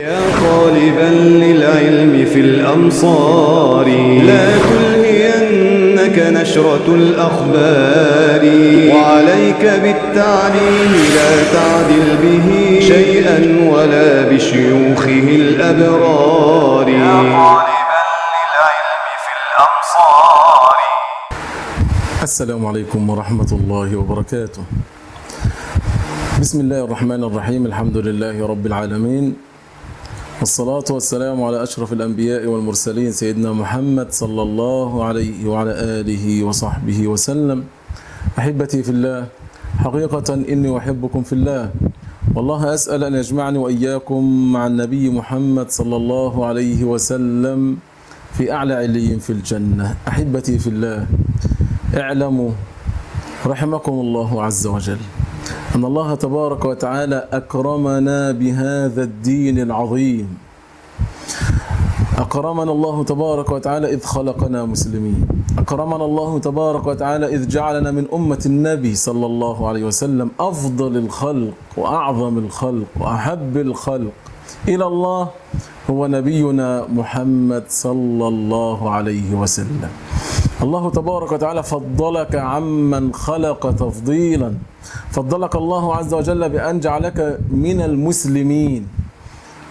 يا طالبا للعلم في الأمصار لا تلهينك نشرة الأخبار وعليك بالتعليم لا تعدل به شيئا ولا بشيوخه الأبرار يا طالبا للعلم في الأمصار. السلام عليكم ورحمة الله وبركاته. بسم الله الرحمن الرحيم. الحمد لله رب العالمين، والصلاة والسلام على أشرف الأنبياء والمرسلين سيدنا محمد صلى الله عليه وعلى آله وصحبه وسلم. أحبتي في الله، حقيقة إني أحبكم في الله، والله أسأل أن يجمعني وإياكم مع النبي محمد صلى الله عليه وسلم في أعلى عليين في الجنة. أحبتي في الله، اعلموا رحمكم الله عز وجل أن الله تبارك وتعالى أكرمنا بهذا الدين العظيم. أكرمنا الله تبارك وتعالى إذ خلقنا مسلمين، أكرمنا الله تبارك وتعالى إذ جعلنا من أمة النبي صلى الله عليه وسلم أفضل الخلق وأعظم الخلق وأحب الخلق إلى الله هو نبينا محمد صلى الله عليه وسلم. الله تبارك وتعالى فضلك عمن خلق تفضيلا، فضلك الله عز وجل بأن جعلك من المسلمين.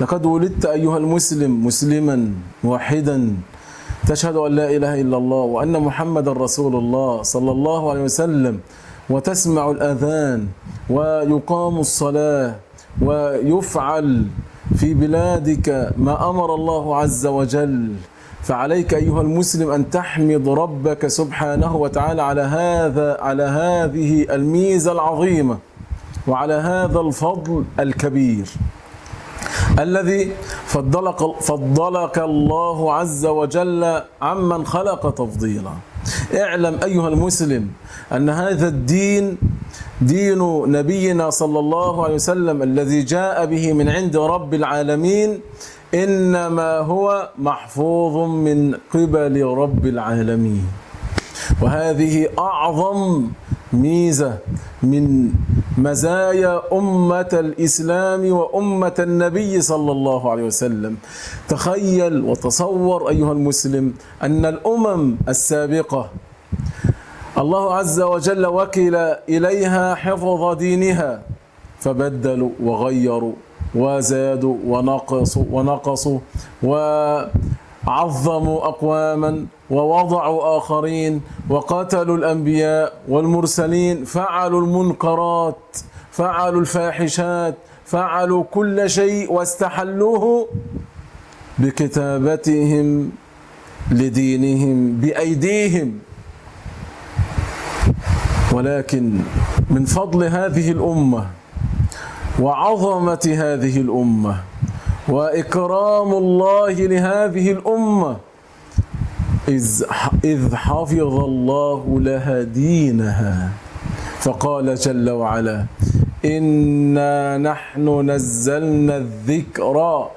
لقد ولدت أيها المسلم مسلما موحدا تشهد أن لا إله إلا الله وأن محمد رسول الله صلى الله عليه وسلم، وتسمع الأذان ويقام الصلاة ويفعل في بلادك ما أمر الله عز وجل. فعليك أيها المسلم أن تحمد ربك سبحانه وتعالى على هذه الميزة العظيمة وعلى هذا الفضل الكبير الذي فضلك الله عز وجل عمن خلق تفضيلا. اعلم أيها المسلم أن هذا الدين دين نبينا صلى الله عليه وسلم الذي جاء به من عند رب العالمين، إنما هو محفوظ من قبل رب العالمين. وهذه أعظم ميزة من مزايا أمة الإسلام وأمة النبي صلى الله عليه وسلم. تخيل وتصور أيها المسلم أن الأمم السابقة الله عز وجل وكل إليها حفظ دينها، فبدلوا وغيروا وزادوا ونقصوا وعظموا أقواما ووضعوا آخرين، وقتلوا الأنبياء والمرسلين، فعلوا المنكرات، فعلوا الفاحشات، فعلوا كل شيء واستحلوه بكتابتهم لدينهم بأيديهم. ولكن من فضل هذه الأمة وعظمة هذه الأمة وإكرام الله لهذه الأمة إذ حفظ الله لها دينها، فقال جل وعلا: إنا نحن نزلنا الذكر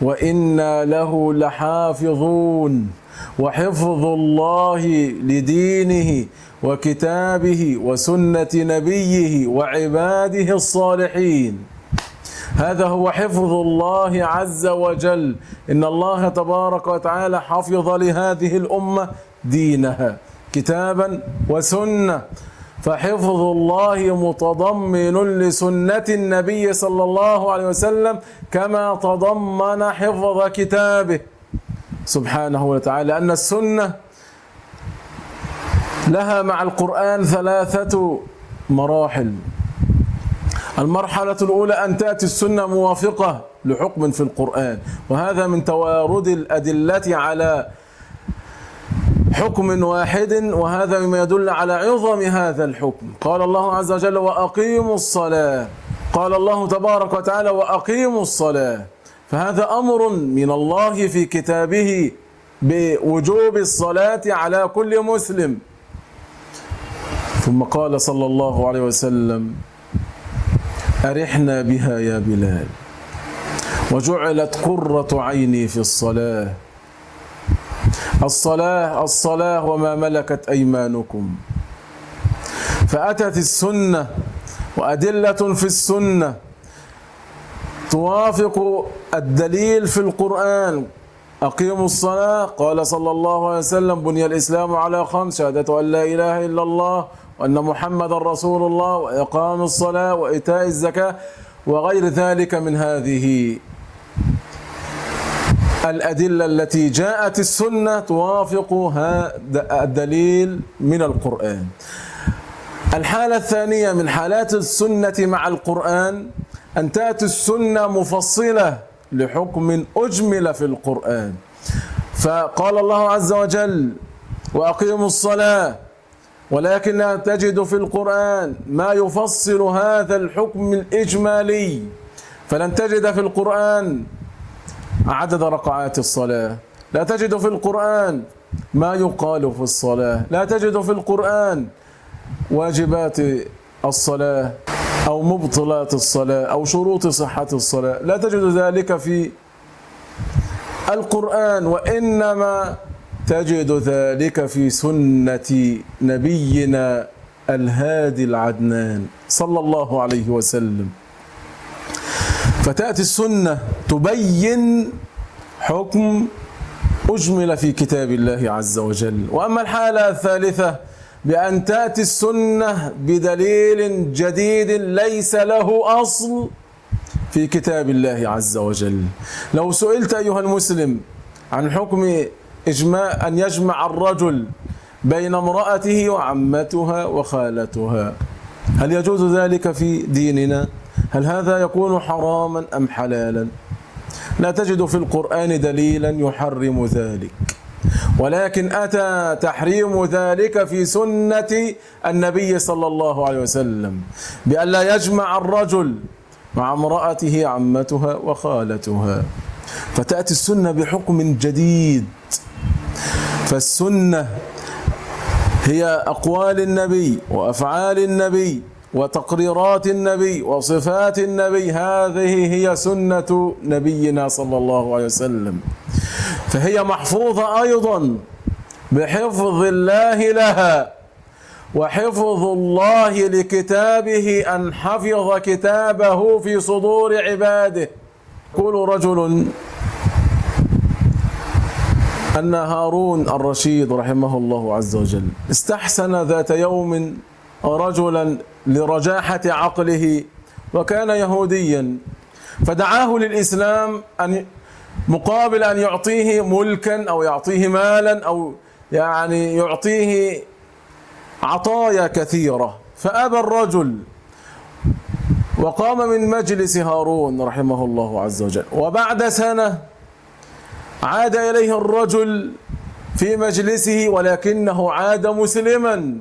وإنا له لحافظون. وحفظ الله لدينه وكتابه وسنة نبيه وعباده الصالحين، هذا هو حفظ الله عز وجل. إن الله تبارك وتعالى حفظ لهذه الأمة دينها كتابا وسنة، فحفظ الله متضمن لسنة النبي صلى الله عليه وسلم كما تضمن حفظ كتابه سبحانه وتعالى. أن السنة لها مع القرآن 3 مراحل. المرحلة الأولى أن تأتي السنة موافقة لحكم في القرآن، وهذا من توارد الأدلة على حكم واحد، وهذا مما يدل على عظم هذا الحكم. قال الله عز وجل: وأقيموا الصلاة. قال الله تبارك وتعالى: وأقيموا الصلاة. فهذا أمر من الله في كتابه بوجوب الصلاة على كل مسلم. ثم قال صلى الله عليه وسلم: أرحنا بها يا بلال، وجعلت قرة عيني في الصلاة. الصلاة وما ملكت أيمانكم. فأتت السنة وأدلة في السنة توافق الدليل في القرآن. أقيموا الصلاة، قال صلى الله عليه وسلم: بني الإسلام على 5: شهادة أن لا إله إلا الله وأن محمدا رسول الله، وإقام الصلاة، وإيتاء الزكاة، وغير ذلك من هذه الأدلة التي جاءت السنة توافق هذا الدليل من القرآن. الحالة الثانية من حالات السنة مع القرآن أن تأتي السنة مفصلة لحكم أجمل في القرآن، فقال الله عز وجل: وأقيموا الصلاة، ولكن لا تجد في القرآن ما يفصل هذا الحكم الإجمالي، فلن تجد في القرآن عدد ركعات الصلاة، لا تجد في القرآن ما يقال في الصلاة، لا تجد في القرآن واجبات الصلاة أو مبطلات الصلاة أو شروط صحة الصلاة، لا تجد ذلك في القرآن، وإنما تجد ذلك في سنة نبينا الهادي العدنان صلى الله عليه وسلم. فتأتي السنة تبين حكم أجمل في كتاب الله عز وجل. وأما الحالة الثالثة بأن تأتي السنة بدليل جديد ليس له أصل في كتاب الله عز وجل. لو سئلت أيها المسلم عن حكم أن يجمع الرجل بين امرأته وعمتها وخالتها، هل يجوز ذلك في ديننا؟ هل هذا يكون حراما أم حلالا؟ لا تجد في القرآن دليلا يحرم ذلك، ولكن أتى تحريم ذلك في سنة النبي صلى الله عليه وسلم بأن لا يجمع الرجل مع امرأته عمتها وخالتها. فتأتي السنة بحكم جديد. فالسنة هي أقوال النبي وأفعال النبي وتقريرات النبي وصفات النبي، هذه هي سنة نبينا صلى الله عليه وسلم، فهي محفوظة أيضا بحفظ الله لها وحفظ الله لكتابه، أن حفظ كتابه في صدور عباده. يقول رجل أن هارون الرشيد رحمه الله عز وجل استحسن ذات يوم رجلا لرجاحة عقله، وكان يهوديا، فدعاه للإسلام أن مقابل أن يعطيه ملكا أو يعطيه مالا أو يعني يعطيه عطايا كثيرة، فأبى الرجل وقام من مجلس هارون رحمه الله عز وجل. وبعد سنة عاد إليه الرجل في مجلسه ولكنه عاد مسلما،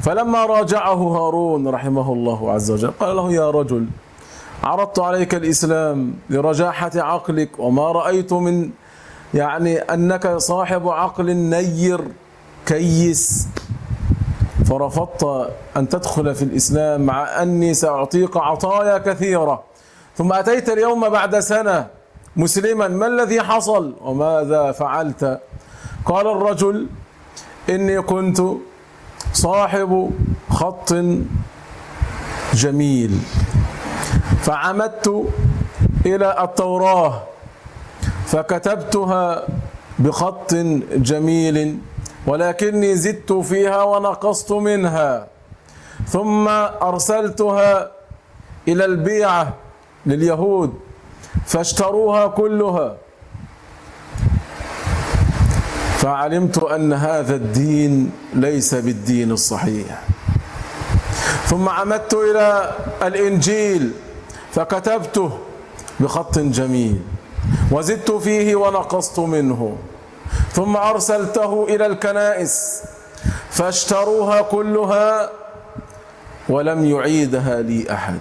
فلما راجعه هارون رحمه الله عز وجل قال له: يا رجل، عرضت عليك الإسلام لرجاحة عقلك، وما رأيت من أنك صاحب عقل نير كيس، فرفضت أن تدخل في الإسلام مع أني سأعطيك عطايا كثيرة، ثم أتيت اليوم بعد سنة مسلما، ما الذي حصل وماذا فعلت؟ قال الرجل: إني كنت صاحب خط جميل، فعمدت إلى التوراة فكتبتها بخط جميل، ولكني زدت فيها ونقصت منها، ثم أرسلتها إلى البيعة لليهود فاشتروها كلها، فعلمت أن هذا الدين ليس بالدين الصحيح. ثم عمدت إلى الإنجيل فكتبته بخط جميل وزدت فيه ونقصت منه، ثم أرسلته إلى الكنائس فاشتروها كلها ولم يعيدها لي أحد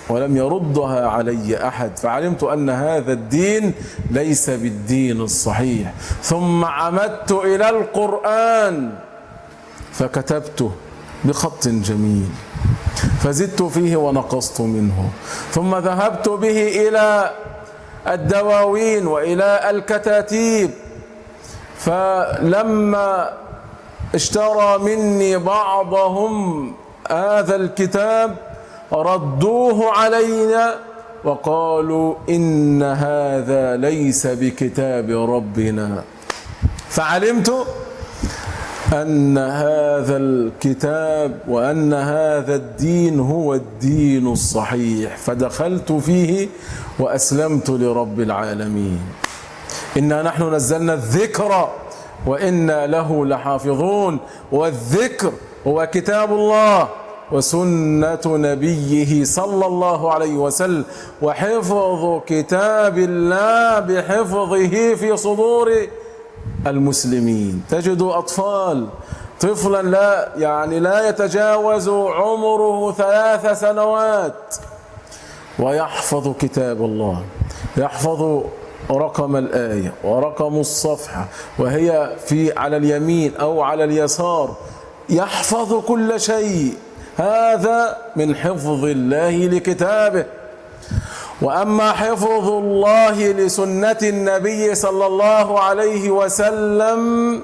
ولم يردها علي أحد، فعلمت أن هذا الدين ليس بالدين الصحيح. ثم عمدت إلى القرآن فكتبته بخط جميل فزدت فيه ونقصت منه، ثم ذهبت به إلى الدواوين وإلى الكتاتيب، فلما اشترى مني بعضهم هذا الكتاب ردوه علينا وقالوا إن هذا ليس بكتاب ربنا، فعلمت أن هذا الكتاب وأن هذا الدين هو الدين الصحيح، فدخلت فيه وأسلمت لرب العالمين. إنا نحن نزلنا الذكر وإنا له لحافظون، والذكر هو كتاب الله وسنة نبيه صلى الله عليه وسلم، وحفظ كتاب الله بحفظه في صدور المسلمين. تجد أطفال، طفلا لا يتجاوز عمره 3 سنوات ويحفظ كتاب الله، يحفظ رقم الآية ورقم الصفحة وهي على اليمين أو على اليسار، يحفظ كل شيء. هذا من حفظ الله لكتابه. وأما حفظ الله لسنة النبي صلى الله عليه وسلم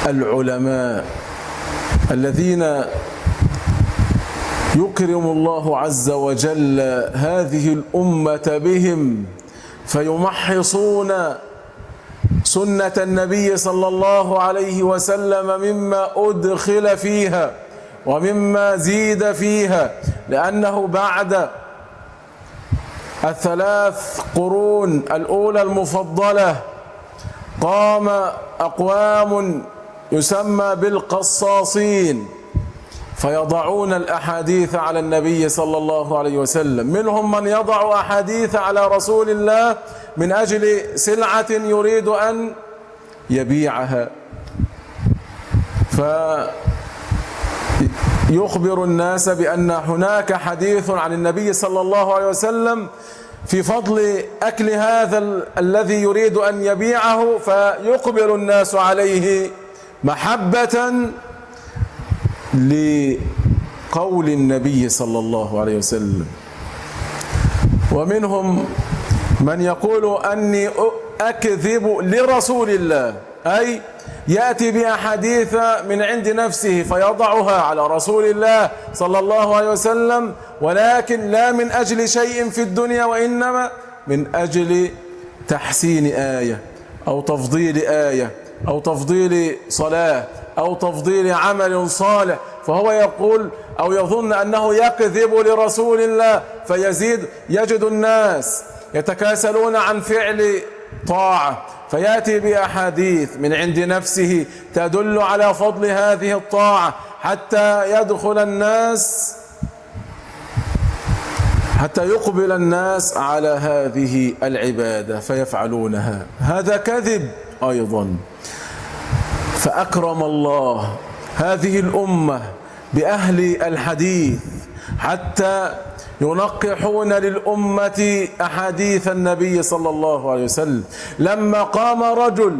بالعلماء الذين يكرم الله عز وجل هذه الأمة بهم، فيمحصون سنة النبي صلى الله عليه وسلم مما أدخل فيها ومما زيد فيها، لأنه بعد 3 قرون الأولى المفضلة قام أقوام يسمى بالقصاصين فيضعون الأحاديث على النبي صلى الله عليه وسلم. منهم من يضع أحاديث على رسول الله من أجل سلعة يريد أن يبيعها، فيخبر الناس بأن هناك حديث عن النبي صلى الله عليه وسلم في فضل أكل هذا الذي يريد أن يبيعه، فيقبل الناس عليه محبة لقول النبي صلى الله عليه وسلم. ومنهم من يقول أني أكذب لرسول الله، أي يأتي بأحاديث من عند نفسه فيضعها على رسول الله صلى الله عليه وسلم، ولكن لا من أجل شيء في الدنيا، وإنما من أجل تحسين آية أو تفضيل آية أو تفضيل صلاة أو تفضيل عمل صالح، فهو يقول أو يظن أنه يكذب لرسول الله فيزيد. يجد الناس يتكاسلون عن فعل طاعة فيأتي بأحاديث من عند نفسه تدل على فضل هذه الطاعة حتى يقبل الناس على هذه العبادة فيفعلونها. هذا كذب أيضا. فأكرم الله هذه الأمة بأهل الحديث حتى ينقحون للأمة أحاديث النبي صلى الله عليه وسلم. لما قام رجل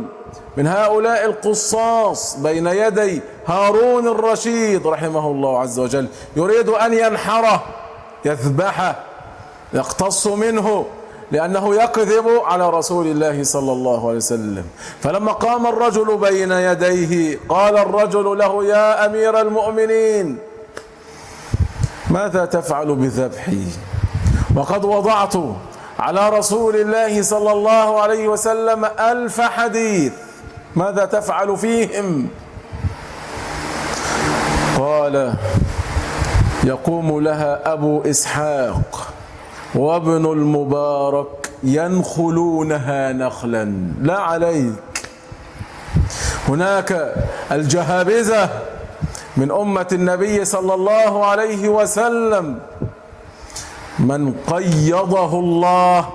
من هؤلاء القصاص بين يدي هارون الرشيد رحمه الله عز وجل يريد أن ينحره يذبحه يقتص منه لأنه يكذب على رسول الله صلى الله عليه وسلم، فلما قام الرجل بين يديه قال الرجل له: يا أمير المؤمنين، ماذا تفعل بذبحي وقد وضعت على رسول الله صلى الله عليه وسلم 1000 حديث، ماذا تفعل فيهم؟ قال: يقوم لها أبو إسحاق وابن المبارك ينخلونها نخلا لا عليك. هناك الجهابذة من أمة النبي صلى الله عليه وسلم من قيضه الله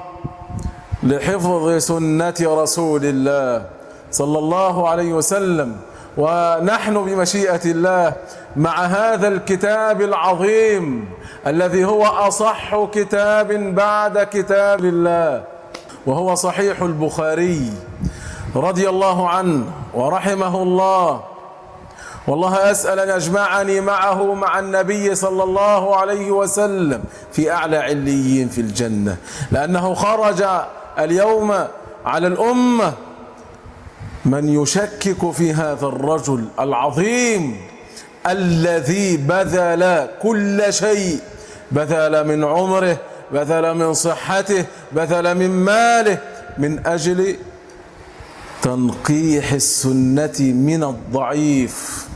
لحفظ سنة رسول الله صلى الله عليه وسلم، ونحن بمشيئة الله مع هذا الكتاب العظيم الذي هو أصح كتاب بعد كتاب الله، وهو صحيح البخاري رضي الله عنه ورحمه الله. والله أسأل أن يجمعني معه مع النبي صلى الله عليه وسلم في أعلى عليين في الجنة، لأنه خرج اليوم على الأمة من يشكك في هذا الرجل العظيم الذي بذل كل شيء بذل من عمره، بذل من صحته، بذل من ماله من أجل تنقيح السنة من الضعيف،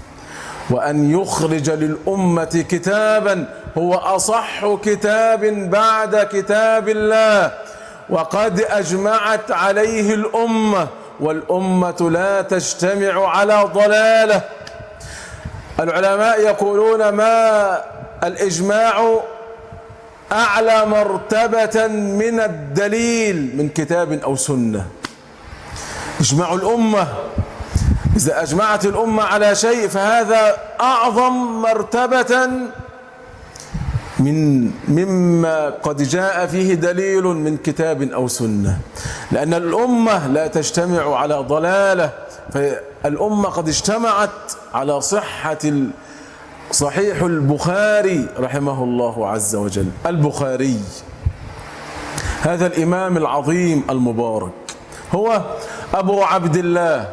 وأن يخرج للأمة كتابا هو أصح كتاب بعد كتاب الله، وقد أجمعت عليه الأمة، والأمة لا تجتمع على ضلالة. العلماء يقولون ما الإجماع أعلى مرتبة من الدليل من كتاب أو سنة. إجماع الأمة، إذا أجمعت الأمة على شيء فهذا أعظم مرتبة مما قد جاء فيه دليل من كتاب أو سنة، لأن الأمة لا تجتمع على ضلالة، فالأمة قد اجتمعت على صحيح البخاري رحمه الله عز وجل. البخاري هذا الإمام العظيم المبارك هو أبو عبد الله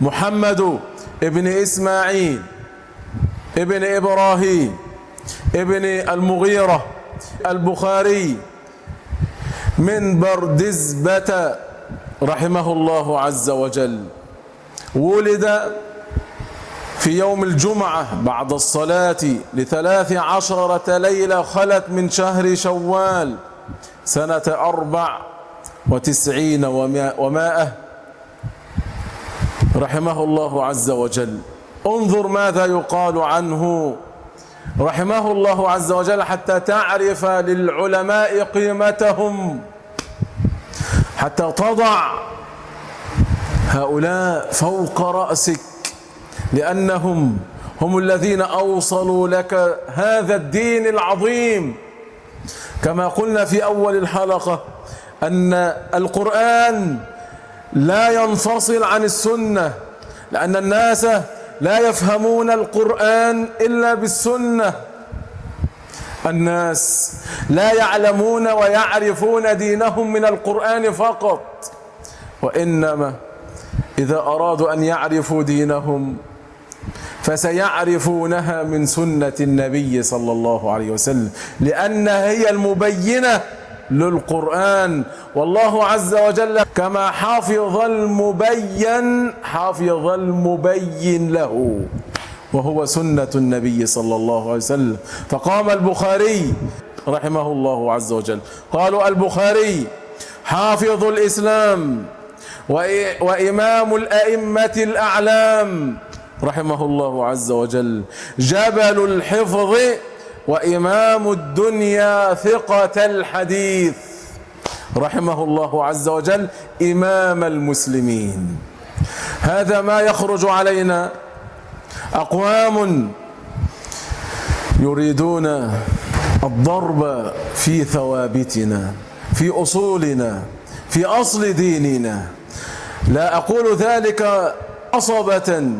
محمد ابن إسماعيل ابن إبراهيم ابن المغيرة البخاري من بردزبة رحمه الله عز وجل. ولد في يوم الجمعة بعد الصلاة ل13 ليلة خلت من شهر شوال سنة 94 ومائة رحمه الله عز وجل. انظر ماذا يقال عنه رحمه الله عز وجل حتى تعرف للعلماء قيمتهم، حتى تضع هؤلاء فوق رأسك، لأنهم هم الذين أوصلوا لك هذا الدين العظيم. كما قلنا في أول الحلقة أن القرآن لا ينفصل عن السنة، لأن الناس لا يفهمون القرآن إلا بالسنة. الناس لا يعلمون ويعرفون دينهم من القرآن فقط، وإنما إذا أرادوا أن يعرفوا دينهم فسيعرفونها من سنة النبي صلى الله عليه وسلم، لأنها هي المبينة للقرآن. والله عز وجل كما حافظ المبين له، وهو سنة النبي صلى الله عليه وسلم. فقام البخاري رحمه الله عز وجل، قالوا البخاري حافظ الإسلام وإمام الأئمة الأعلام رحمه الله عز وجل، جبل الحفظ وإمام الدنيا ثقة الحديث رحمه الله عز وجل، إمام المسلمين. هذا ما يخرج علينا أقوام يريدون الضرب في ثوابتنا، في أصولنا، في أصل ديننا. لا أقول ذلك عصبة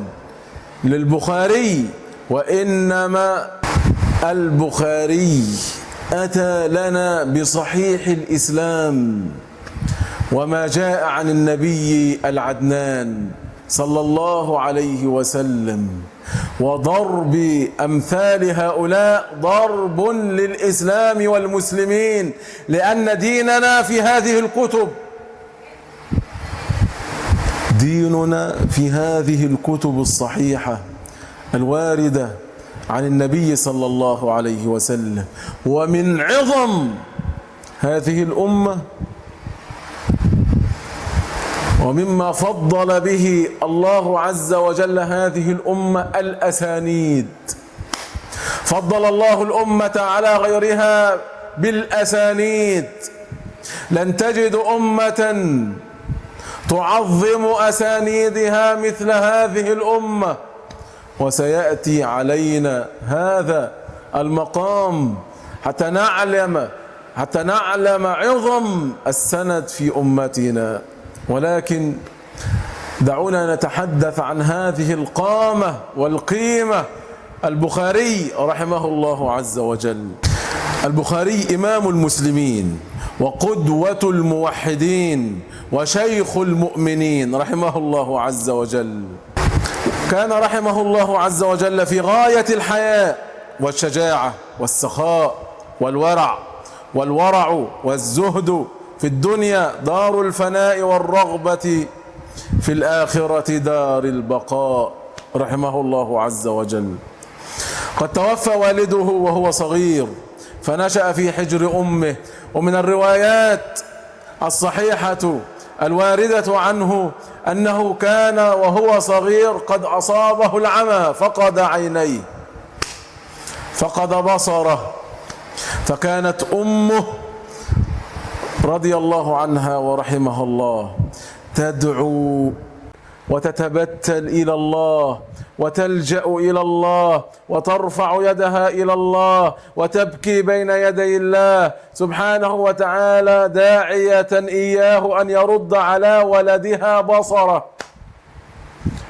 للبخاري، وإنما البخاري أتى لنا بصحيح الإسلام وما جاء عن النبي العدنان صلى الله عليه وسلم، وضرب أمثال هؤلاء ضرب للإسلام والمسلمين، لأن ديننا في هذه الكتب، ديننا في هذه الكتب الصحيحة الواردة عن النبي صلى الله عليه وسلم. ومن عظم هذه الأمة ومما فضل به الله عز وجل هذه الأمة الأسانيد. فضل الله الأمة على غيرها بالأسانيد. لن تجد أمة تعظم أسانيدها مثل هذه الأمة، وسيأتي علينا هذا المقام حتى نعلم عظم السند في أمتنا. ولكن دعونا نتحدث عن هذه القامة والقيمة. البخاري رحمه الله عز وجل، البخاري إمام المسلمين وقدوة الموحدين وشيخ المؤمنين رحمه الله عز وجل. كان رحمه الله عز وجل في غاية الحياء والشجاعة والسخاء والورع والزهد في الدنيا دار الفناء والرغبة في الآخرة دار البقاء، رحمه الله عز وجل. قد توفى والده وهو صغير فنشأ في حجر أمه. ومن الروايات الصحيحة الواردة عنه أنه كان وهو صغير قد أصابه العمى، فقد عينيه، فقد بصره، فكانت أمه رضي الله عنها ورحمها الله تدعو وتتبتل إلى الله وتلجأ إلى الله وترفع يدها إلى الله وتبكي بين يدي الله سبحانه وتعالى، داعية إياه أن يرد على ولدها بصره.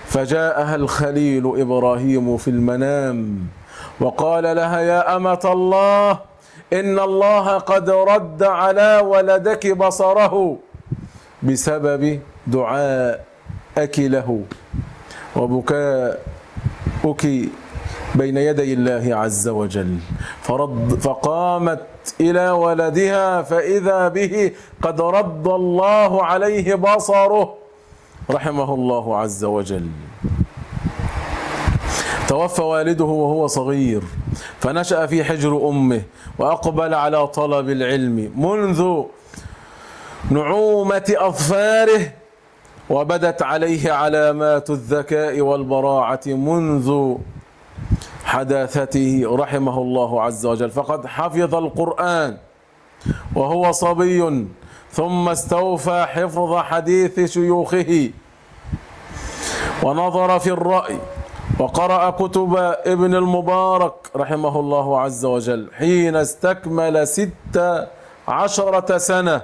فجاءها الخليل إبراهيم في المنام وقال لها: يا أمة الله، إن الله قد رد على ولدك بصره بسبب دعائك له وبكاؤك بين يدي الله عز وجل. فقامت إلى ولدها فإذا به قد رد الله عليه بصره، رحمه الله عز وجل. توفى والده وهو صغير فنشأ في حجر أمه وأقبل على طلب العلم منذ نعومة أظفاره، وبدت عليه علامات الذكاء والبراعة منذ حداثته، رحمه الله عز وجل. فقد حفظ القرآن وهو صبي، ثم استوفى حفظ حديث شيوخه، ونظر في الرأي، وقرأ كتب ابن المبارك رحمه الله عز وجل حين استكمل 16 سنة،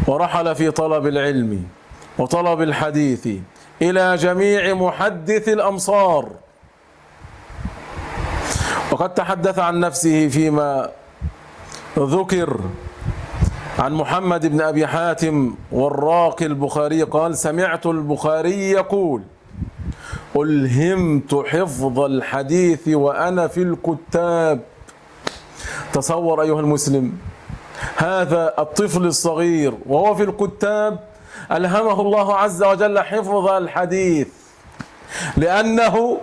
ورحل في طلب العلم وطلب الحديث إلى جميع محدث الأمصار. وقد تحدث عن نفسه فيما ذكر عن محمد بن أبي حاتم والراقي البخاري قال: سمعت البخاري يقول: ألهمت حفظ الحديث وأنا في الكتاب. تصور أيها المسلم، هذا الطفل الصغير وهو في الكتاب ألهمه الله عز وجل حفظ الحديث، لأنه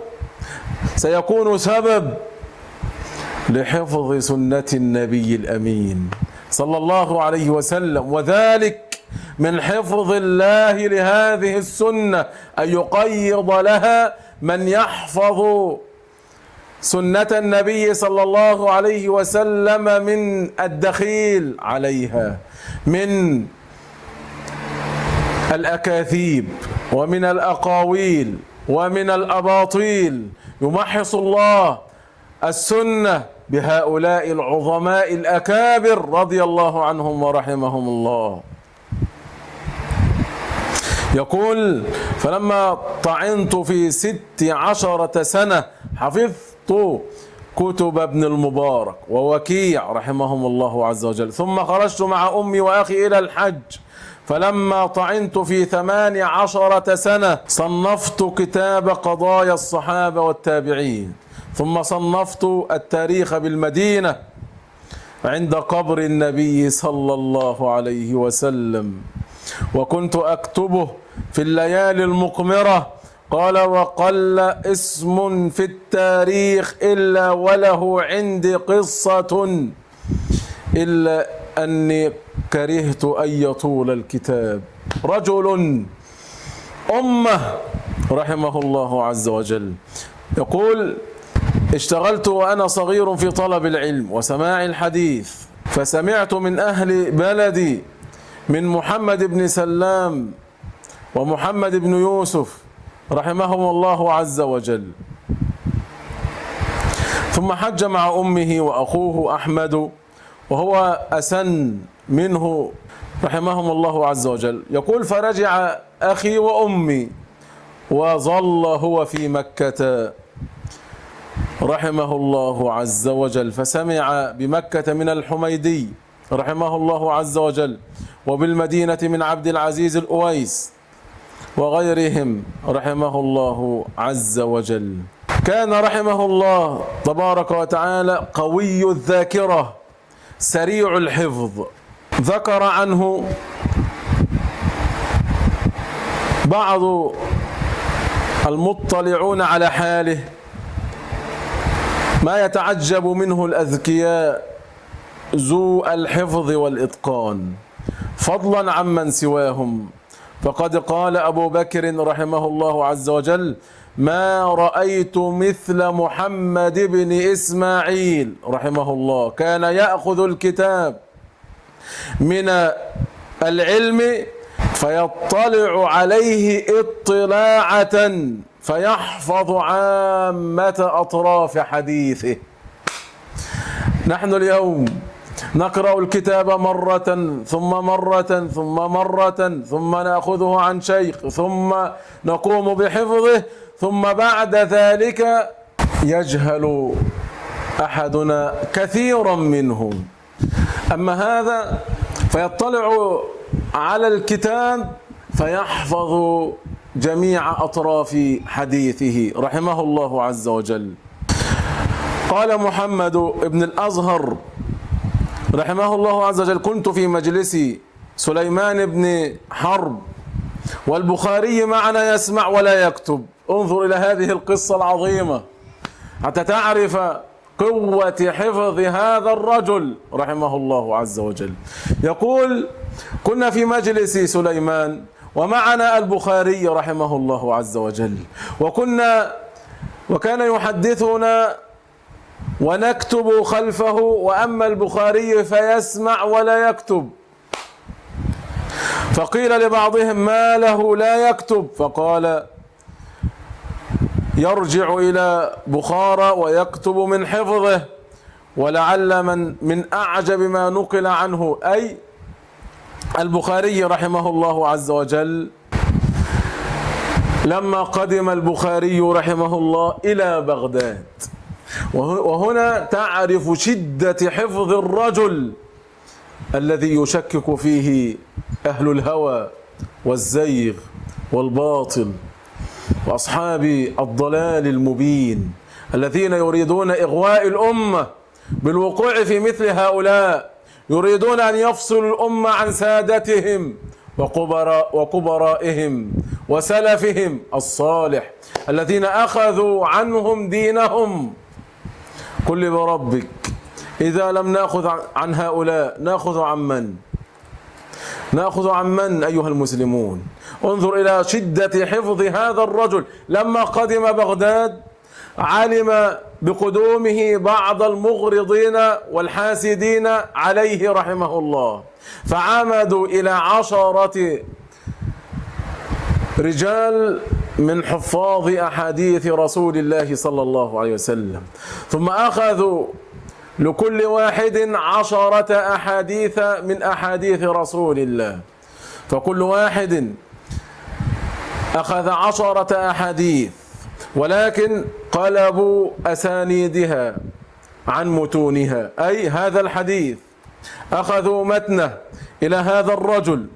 سيكون سبب لحفظ سنة النبي الأمين صلى الله عليه وسلم، وذلك من حفظ الله لهذه السنة أن يقيض لها من يحفظ سنة النبي صلى الله عليه وسلم من الدخيل عليها، من الأكاذيب ومن الأقاويل ومن الأباطيل. يمحص الله السنة بهؤلاء العظماء الأكابر رضي الله عنهم ورحمهم الله. يقول: فلما طعنت في 16 سنة حفظت كتب ابن المبارك ووكيع رحمهم الله عز وجل، ثم خرجت مع أمي وأخي إلى الحج. فلما طعنت في 18 سنة صنفت كتاب قضايا الصحابة والتابعين، ثم صنفت التاريخ بالمدينة عند قبر النبي صلى الله عليه وسلم، وكنت أكتبه في الليالي المقمرة. قال: وقل اسم في التاريخ إلا وله عندي قصة، إلا أني كرهت أن يطول الكتاب. رجل أمة رحمه الله عز وجل يقول: اشتغلت وأنا صغير في طلب العلم وسماع الحديث، فسمعت من أهل بلدي من محمد بن سلام ومحمد بن يوسف رحمهم الله عز وجل. ثم حج مع أمه وأخوه أحمد وهو أسن منه رحمهم الله عز وجل. يقول: فرجع أخي وأمي وظل هو في مكة رحمه الله عز وجل، فسمع بمكة من الحميدي رحمه الله عز وجل، وبالمدينة من عبد العزيز الأويس وغيرهم رحمه الله عز وجل. كان رحمه الله تبارك وتعالى قوي الذاكرة سريع الحفظ. ذكر عنه بعض المطلعون على حاله ما يتعجب منه الأذكياء ذو الحفظ والإتقان فضلا عمن سواهم. فقد قال أبو بكر رحمه الله عز وجل: ما رأيت مثل محمد بن إسماعيل رحمه الله، كان يأخذ الكتاب من العلم فيطلع عليه اطلاعة فيحفظ عامة أطراف حديثه. نحن اليوم نقرأ الكتاب مرة ثم مرة ثم مرة ثم نأخذه عن شيخ ثم نقوم بحفظه، ثم بعد ذلك يجهل أحدنا كثيرا منه. أما هذا فيطلع على الكتاب فيحفظ جميع أطراف حديثه رحمه الله عز وجل. قال محمد بن الأزهر رحمه الله عز وجل: كنت في مجلس سليمان بن حرب والبخاري معنا يسمع ولا يكتب. انظر إلى هذه القصة العظيمة حتى تعرف قوة حفظ هذا الرجل رحمه الله عز وجل. يقول: كنا في مجلس سليمان ومعنا البخاري رحمه الله عز وجل، وكان يحدثنا ونكتب خلفه، وأما البخاري فيسمع ولا يكتب. فقيل لبعضهم: ما له لا يكتب؟ فقال: يرجع إلى بخارى ويكتب من حفظه. ولعل من أعجب ما نقل عنه أي البخاري رحمه الله عز وجل لما قدم البخاري رحمه الله إلى بغداد، وهنا تعرف شدة حفظ الرجل الذي يشكك فيه أهل الهوى والزيغ والباطل وأصحاب الضلال المبين الذين يريدون إغواء الأمة بالوقوع في مثل هؤلاء، يريدون أن يفصلوا الأمة عن سادتهم وكبرائهم وسلفهم الصالح الذين أخذوا عنهم دينهم. قل بربك إذا لم نأخذ عن هؤلاء نأخذ عن من؟ نأخذ عن من أيها المسلمون؟ انظر إلى شدة حفظ هذا الرجل. لما قدم بغداد علم بقدومه بعض المغرضين والحاسدين عليه رحمه الله، فعمدوا إلى 10 رجال من حفاظ أحاديث رسول الله صلى الله عليه وسلم، ثم أخذوا لكل واحد 10 أحاديث من أحاديث رسول الله، فكل واحد أخذ 10 أحاديث، ولكن قلبوا أسانيدها عن متونها، أي هذا الحديث أخذوا متنه إلى هذا الرجل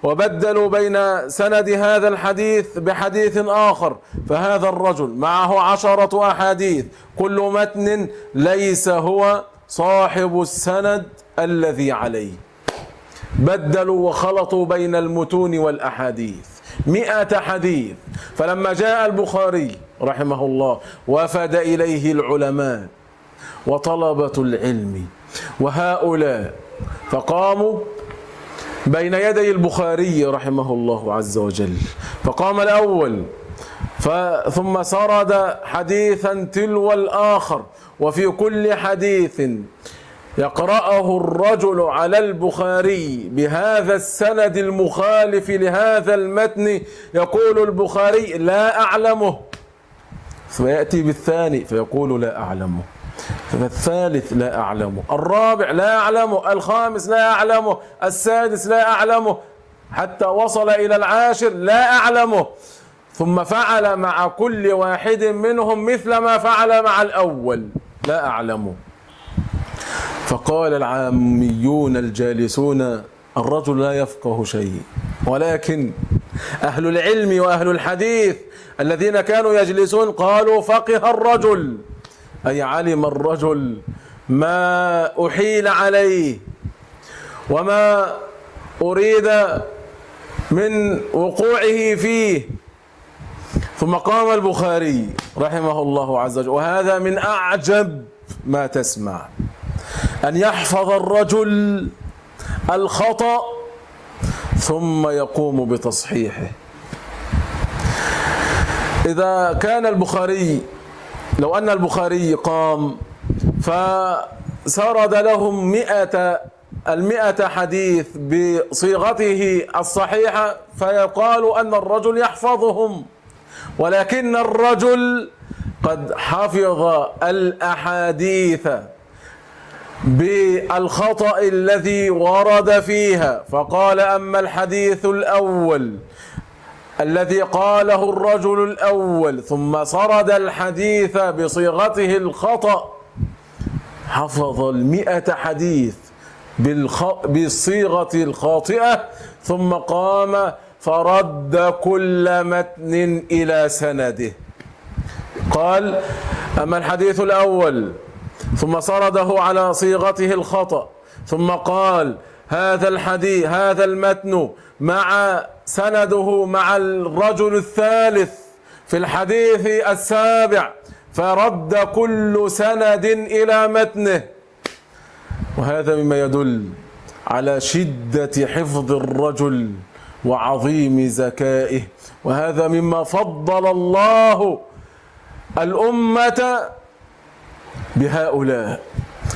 وبدلوا بين سند هذا الحديث بحديث آخر، فهذا الرجل معه 10 أحاديث كل متن ليس هو صاحب السند الذي عليه. بدلوا وخلطوا بين المتون والأحاديث 100 حديث. فلما جاء البخاري رحمه الله وفد إليه العلماء وطلبة العلم وهؤلاء، فقاموا بين يدي البخاري رحمه الله عز وجل، فقام الأول ثم سرد حديثا تلو الآخر، وفي كل حديث يقرأه الرجل على البخاري بهذا السند المخالف لهذا المتن يقول البخاري لا أعلمه، فيأتي بالثاني فيقول لا أعلمه، فالثالث لا أعلمه، الرابع لا أعلمه، الخامس لا أعلمه، السادس لا أعلمه، حتى وصل إلى العاشر لا أعلمه. ثم فعل مع كل واحد منهم مثل ما فعل مع الأول لا أعلمه. فقال العاميون الجالسون الرجل لا يفقه شيء، ولكن أهل العلم وأهل الحديث الذين كانوا يجلسون قالوا فقه الرجل، أي علم الرجل ما أحيل عليه وما أريد من وقوعه فيه. ثم قام البخاري رحمه الله عز وجل، وهذا من أعجب ما تسمع، أن يحفظ الرجل الخطأ ثم يقوم بتصحيحه. إذا كان البخاري، لو أن البخاري قام فسرد لهم 100 حديث بصيغته الصحيحة فيقال أن الرجل يحفظهم، ولكن الرجل قد حفظ الأحاديث بالخطأ الذي ورد فيها، فقال أما الحديث الأول الذي قاله الرجل الأول ثم سرد الحديث بصيغته الخطأ، حفظ 100 حديث بالصيغة الخاطئة ثم قام فرد كل متن إلى سنده. قال أما الحديث الأول ثم سرده على صيغته الخطأ ثم قال هذا الحديث هذا المتن مع سنده مع الرجل الثالث في الحديث السابع، فرد كل سند إلى متنه. وهذا مما يدل على شدة حفظ الرجل وعظيم ذكائه، وهذا مما فضل الله الأمة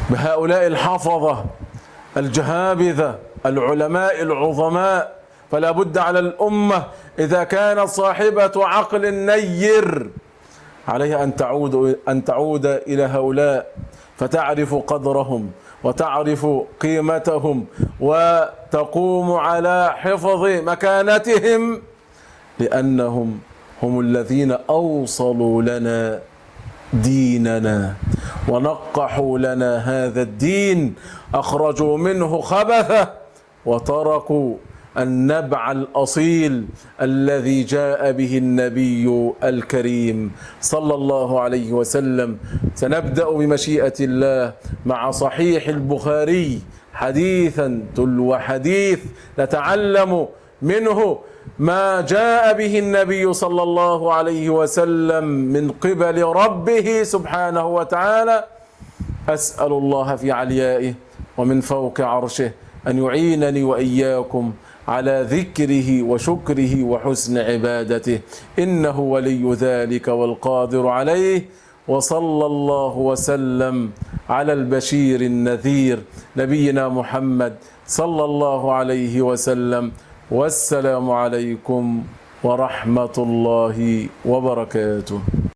بهؤلاء الحفظة الجهابذة العلماء العظماء. فلا بد على الأمة إذا كانت صاحبة عقل نير عليها أن تعود إلى هؤلاء فتعرف قدرهم وتعرف قيمتهم وتقوم على حفظ مكانتهم، لأنهم هم الذين أوصلوا لنا ديننا ونقحوا لنا هذا الدين، أخرجوا منه خبثه وتركوا النبع الأصيل الذي جاء به النبي الكريم صلى الله عليه وسلم. سنبدأ بمشيئة الله مع صحيح البخاري حديثا تلو حديث، نتعلم منه ما جاء به النبي صلى الله عليه وسلم من قبل ربه سبحانه وتعالى. أسأل الله في عليائه ومن فوق عرشه أن يعينني وإياكم على ذكره وشكره وحسن عبادته، إنه ولي ذلك والقادر عليه. وصلى الله وسلم على البشير النذير نبينا محمد صلى الله عليه وسلم، والسلام عليكم ورحمة الله وبركاته.